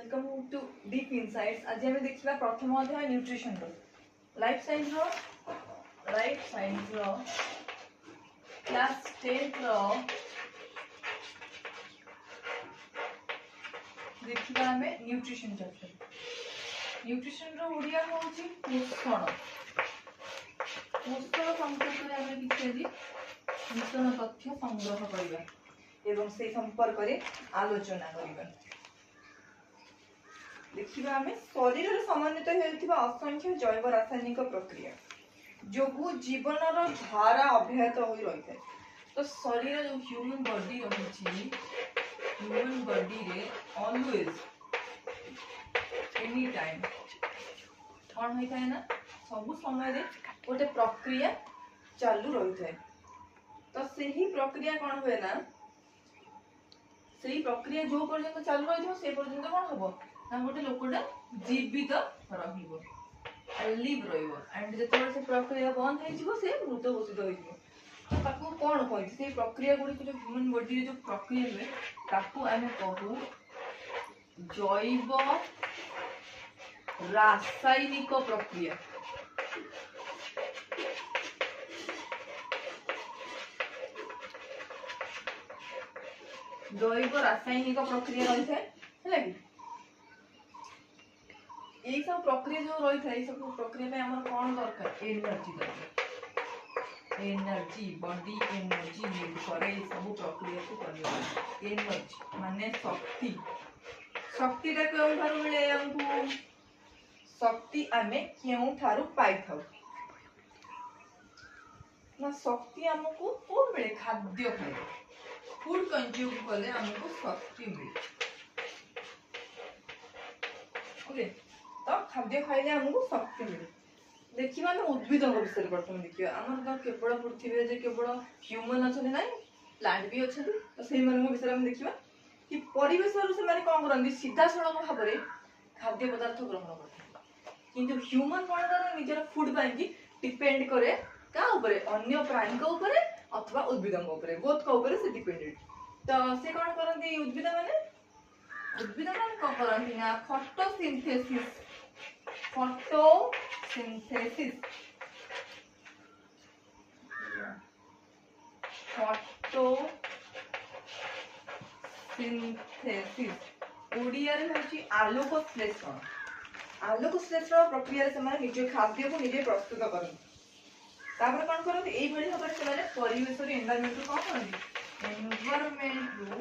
Welcome to deep insights. आज हमें देखिबा प्रथम अध्याय न्यूट्रिशन रो लाइफ साइंस रो क्लास 10 रो देखिबा हमें न्यूट्रिशन चैप्टर। न्यूट्रिशन रो ओडिया होची पोषण। पोषण संपर्क रे हमें किछि नूतन तथ्य संग्रह करिबा एवं से संपर्क रे आलोचना करिबा। देखिबा हमें शरीर रे समन्वित हेउथिबा असंख्य जैव रासायनिक प्रक्रिया जो जीवन रो धारा अभ्याहत होई रहिଥାଏ। तो शरीर जो ह्यूमन बॉडी रहिछि, ह्यूमन बॉडी रे ऑलवेज एनी टाइम कोन होई थाए ना, सब समय रे गोटे प्रक्रिया चालू रही थाए। तो सही प्रक्रिया कोन होय ना, सही प्रक्रिया जो पर्यंत चालू रहिथो से पर्यंत कोन हबो ना, गोटे लोकटा जीवित रहिबो, लिव रहिबो। एंड जेतबे से प्रक्रिया बंद हे जिवो से मृत घोषित हो जिवो। तो ताको कोन कहै से प्रक्रिया गुडी जो ह्यूमन बॉडी रे जो प्रक्रिया हुए ताको आमे कहू जैव रासायनिक प्रक्रिया। जैव रासायनिक प्रक्रिया रही है हैला कि यही सब प्रक्रिया जो रही है, सब प्रक्रिया में हमर कोन दरकार, एनर्जी दरकार। एनर्जी बॉडी एनर्जी नीड करे सब प्रक्रिया को करबा। एनर्जी माने शक्ति। शक्ति रे केउ थारु मिले हमकु, शक्ति आमे केउ थारु पाई थाउ ना, शक्ति हमकु कोन मिले, खाद्य खाए फूड कंज्यूम करले हमको शक्ति मिले। ओके, तो खाद्य खाइले हमको शक्ति मिले। देखिबा ना उद्भिद विषय प्रथम देखिबा। हमर तो केवल पृथ्वी जे केवल ह्यूमन अछन नै, प्लांट भी अछन। तो सेहि मन विषय हम देखिबा कि परिवेश रु से माने कोन करंदी, सीधा सड़क भाव रे खाद्य पदार्थ ग्रहण करथि। किंतु ह्यूमन कोन करे, निजर फूड पाई कि डिपेंड करे का ऊपर, अन्य प्राणी को ऊपर अथवा उद्भिद को ऊपर, बोथ को ऊपर से डिपेंडेंट। तो से कोन करंदी, उद्भिद माने कोन करंदी ना, फोटोसिंथेसिस। फोटोसिंथेसिस ओडिया रे होची आलोक श्लेषण। आलोक श्लेषण प्रक्रिया से माने निज खाद्य को निजे प्रस्तुत करन। तापर कोन करन, एई भली भाबरे से माने परिवेश रे एनवायरनमेंट को कोन करन, एनवायरनमेंट रो